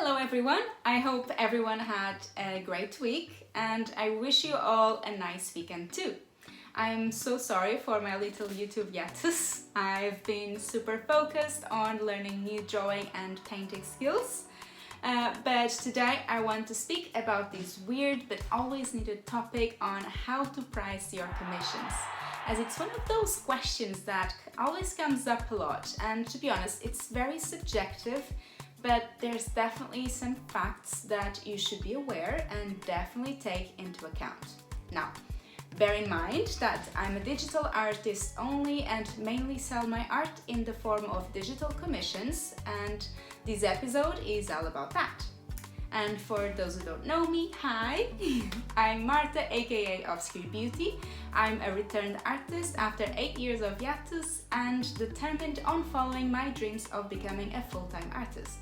Hello everyone, I hope everyone had a great week and I wish you all a nice weekend too. I'm so sorry for my little YouTube hiatus. I've been super focused on learning new drawing and painting skills. But today I want to speak about this weird but always needed topic on how to price your commissions, as it's one of those questions that always comes up a lot, and to be honest, it's very subjective, but there's definitely some facts that you should be aware and definitely take into account. Now, bear in mind that I'm a digital artist only and mainly sell my art in the form of digital commissions, and this episode is all about that. And for those who don't know me, hi! I'm Marta, aka ObscureBeauty. I'm a returned artist after 8 years of hiatus and determined on following my dreams of becoming a full-time artist.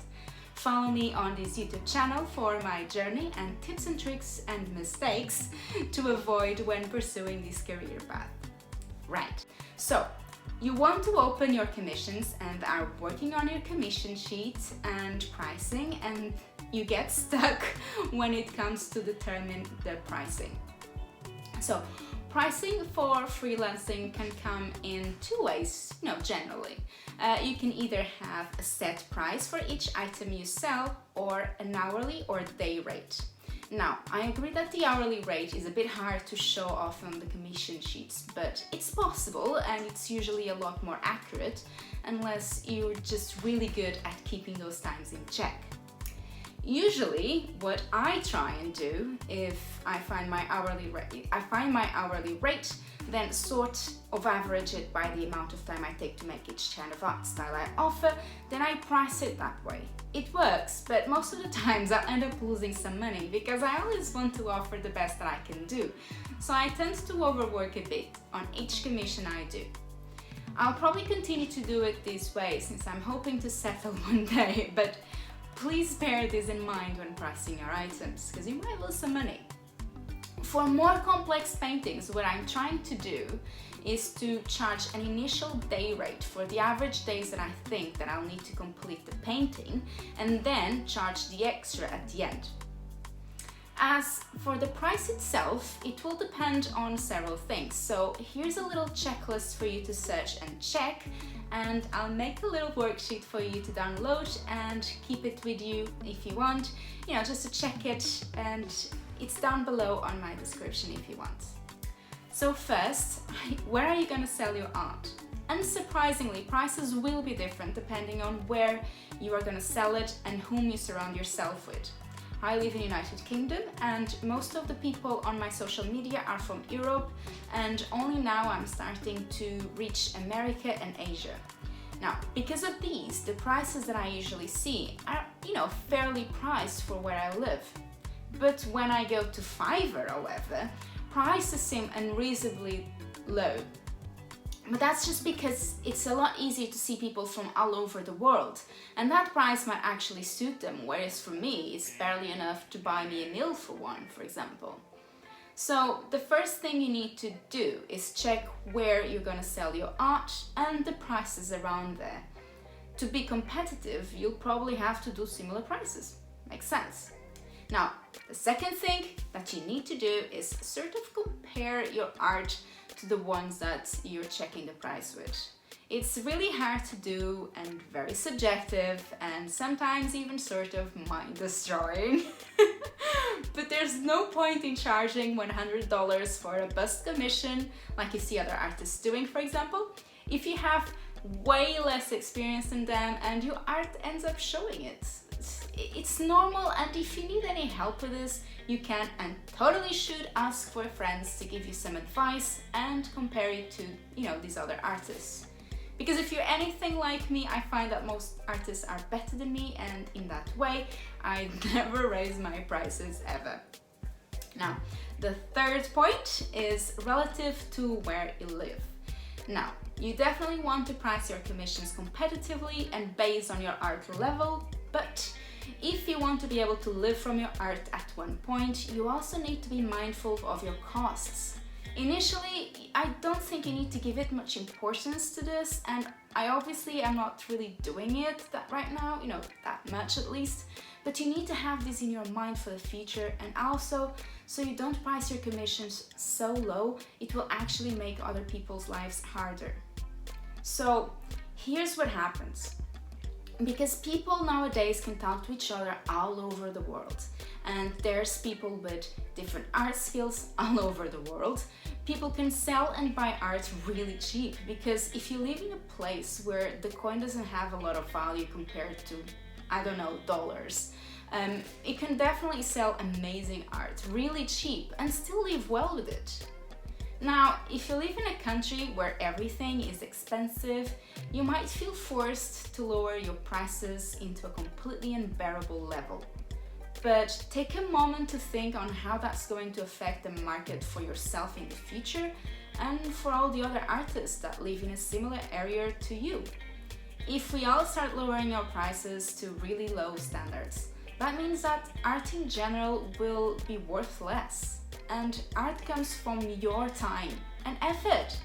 Follow me on this YouTube channel for my journey and tips and tricks and mistakes to avoid when pursuing this career path. Right, so you want to open your commissions and are working on your commission sheet and pricing, and you get stuck when it comes to determine the pricing. So pricing for freelancing can come in two ways, generally. You can either have a set price for each item you sell or an hourly or day rate. Now, I agree that the hourly rate is a bit hard to show off on the commission sheets, but it's possible and it's usually a lot more accurate unless you're just really good at keeping those times in check. Usually, what I try and do if I find my hourly rate, then sort of average it by the amount of time I take to make each kind of art style I offer, then I price it that way. It works, but most of the times I end up losing some money because I always want to offer the best that I can do. So I tend to overwork a bit on each commission I do. I'll probably continue to do it this way since I'm hoping to settle one day, but please bear this in mind when pricing your items, because you might lose some money. For more complex paintings, what I'm trying to do is to charge an initial day rate for the average days that I think that I'll need to complete the painting, and then charge the extra at the end. As for the price itself, it will depend on several things. So here's a little checklist for you to search and check, and I'll make a little worksheet for you to download and keep it with you if you want, just to check it, and it's down below on my description if you want. So first, where are you going to sell your art? Unsurprisingly, prices will be different depending on where you are going to sell it and whom you surround yourself with. I live in the United Kingdom and most of the people on my social media are from Europe, and only now I'm starting to reach America and Asia. Now, because of these, the prices that I usually see are, fairly priced for where I live. But when I go to Fiverr, however, prices seem unreasonably low. But that's just because it's a lot easier to see people from all over the world, and that price might actually suit them, whereas for me, it's barely enough to buy me a meal for one, for example. So the first thing you need to do is check where you're going to sell your art and the prices around there. To be competitive, you'll probably have to do similar prices. Makes sense. Now, the second thing that you need to do is sort of compare your art to the ones that you're checking the price with. It's really hard to do and very subjective and sometimes even sort of mind-destroying. But there's no point in charging $100 for a bust commission like you see other artists doing, for example, if you have way less experience than them and your art ends up showing it. It's normal, and if you need any help with this, you can and totally should ask for friends to give you some advice and compare it to, these other artists. Because if you're anything like me, I find that most artists are better than me, and in that way, I never raise my prices ever. Now, the third point is relative to where you live. Now, you definitely want to price your commissions competitively and based on your art level, but if you want to be able to live from your art at one point, you also need to be mindful of your costs. Initially, I don't think you need to give it much importance to this, and I obviously am not really doing it that right now, that much at least, but you need to have this in your mind for the future, and also so you don't price your commissions so low, it will actually make other people's lives harder. So here's what happens. Because people nowadays can talk to each other all over the world, and there's people with different art skills all over the world. People can sell and buy art really cheap, because if you live in a place where the coin doesn't have a lot of value compared to, I don't know, dollars, it can definitely sell amazing art really cheap and still live well with it. Now, if you live in a country where everything is expensive, you might feel forced to lower your prices into a completely unbearable level. But take a moment to think on how that's going to affect the market for yourself in the future and for all the other artists that live in a similar area to you. If we all start lowering our prices to really low standards, that means that art in general will be worth less. And art comes from your time and effort.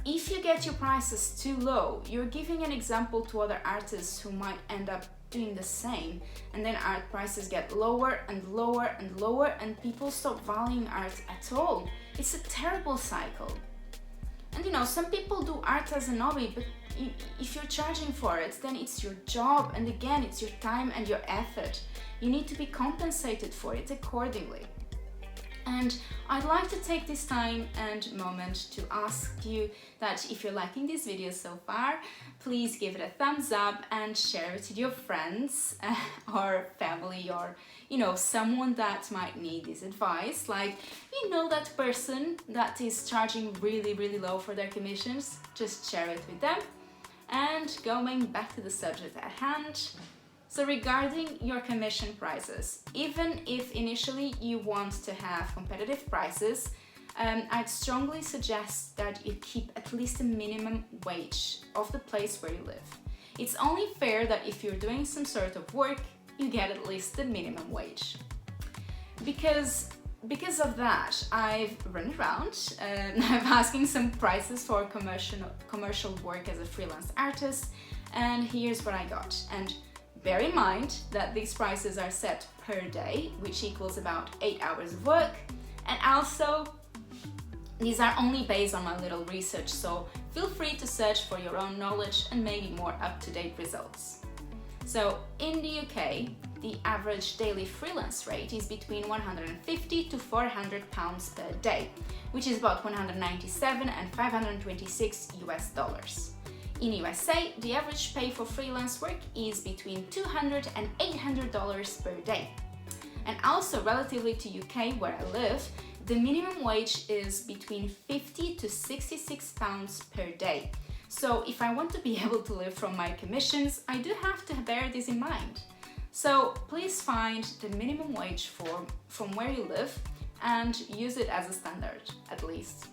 If you get your prices too low, you're giving an example to other artists who might end up doing the same, and then art prices get lower and lower and lower, and people stop valuing art at all. It's a terrible cycle. And some people do art as a hobby, but if you're charging for it, then it's your job, and again, it's your time and your effort. You need to be compensated for it accordingly. And I'd like to take this time and moment to ask you that if you're liking this video so far, please give it a thumbs up and share it with your friends or family, or someone that might need this advice, like that person that is charging really, really low for their commissions. Just share it with them. And going back to the subject at hand, so regarding your commission prices, even if initially you want to have competitive prices, I'd strongly suggest that you keep at least a minimum wage of the place where you live. It's only fair that if you're doing some sort of work, you get at least the minimum wage. Because of that, I've run around and I'm asking some prices for commercial work as a freelance artist, and here's what I got. And bear in mind that these prices are set per day, which equals about 8 hours of work, and also these are only based on my little research, so feel free to search for your own knowledge and maybe more up-to-date results. So in the UK, the average daily freelance rate is between 150 to 400 pounds per day, which is about 197 and 526 US dollars. In USA, the average pay for freelance work is between $200 and $800 per day. And also, relatively to UK where I live, the minimum wage is between 50 to 66 pounds per day. So if I want to be able to live from my commissions, I do have to bear this in mind. So please find the minimum wage from where you live and use it as a standard, at least.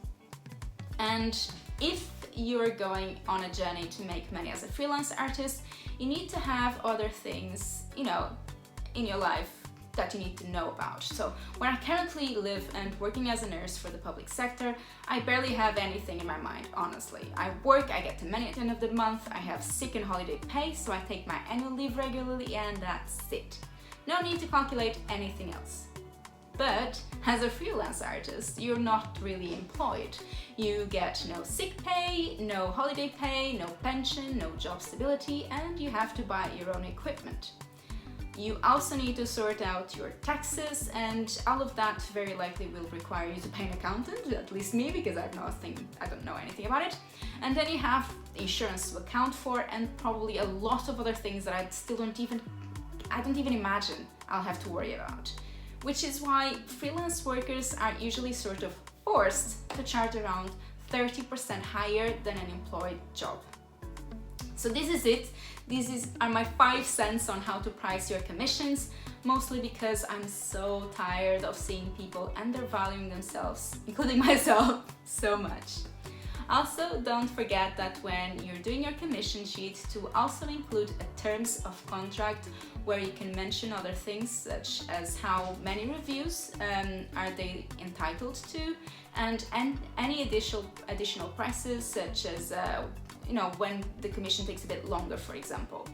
And if you're going on a journey to make money as a freelance artist, you need to have other things, in your life that you need to know about. So where I currently live and working as a nurse for the public sector, I barely have anything in my mind, honestly. I work, I get the money at the end of the month, I have sick and holiday pay, so I take my annual leave regularly, and that's it. No need to calculate anything else. But as a freelance artist, you're not really employed. You get no sick pay, no holiday pay, no pension, no job stability, and you have to buy your own equipment. You also need to sort out your taxes, and all of that very likely will require you to pay an accountant, at least me, because I don't know anything about it. And then you have insurance to account for, and probably a lot of other things that I don't even imagine I'll have to worry about. Which is why freelance workers are usually sort of forced to charge around 30% higher than an employed job. So this is it. These are my 5 cents on how to price your commissions, mostly because I'm so tired of seeing people undervaluing themselves, including myself, so much. Also, don't forget that when you're doing your commission sheet to also include a terms of contract where you can mention other things such as how many reviews are they entitled to, and any additional prices such as when the commission takes a bit longer, for example.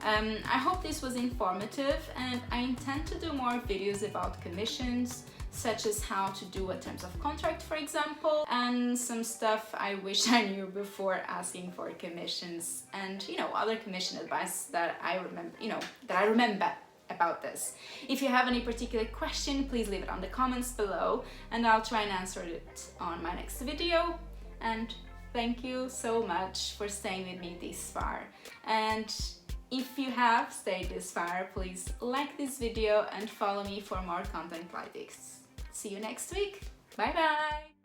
I hope this was informative, and I intend to do more videos about commissions, such as how to do a terms of contract, for example, and some stuff I wish I knew before asking for commissions, and other commission advice that I remember about this. If you have any particular question, please leave it on the comments below, and I'll try and answer it on my next video. And thank you so much for staying with me this far. And if you have stayed this far, please like this video and follow me for more content like this. See you next week. Bye bye!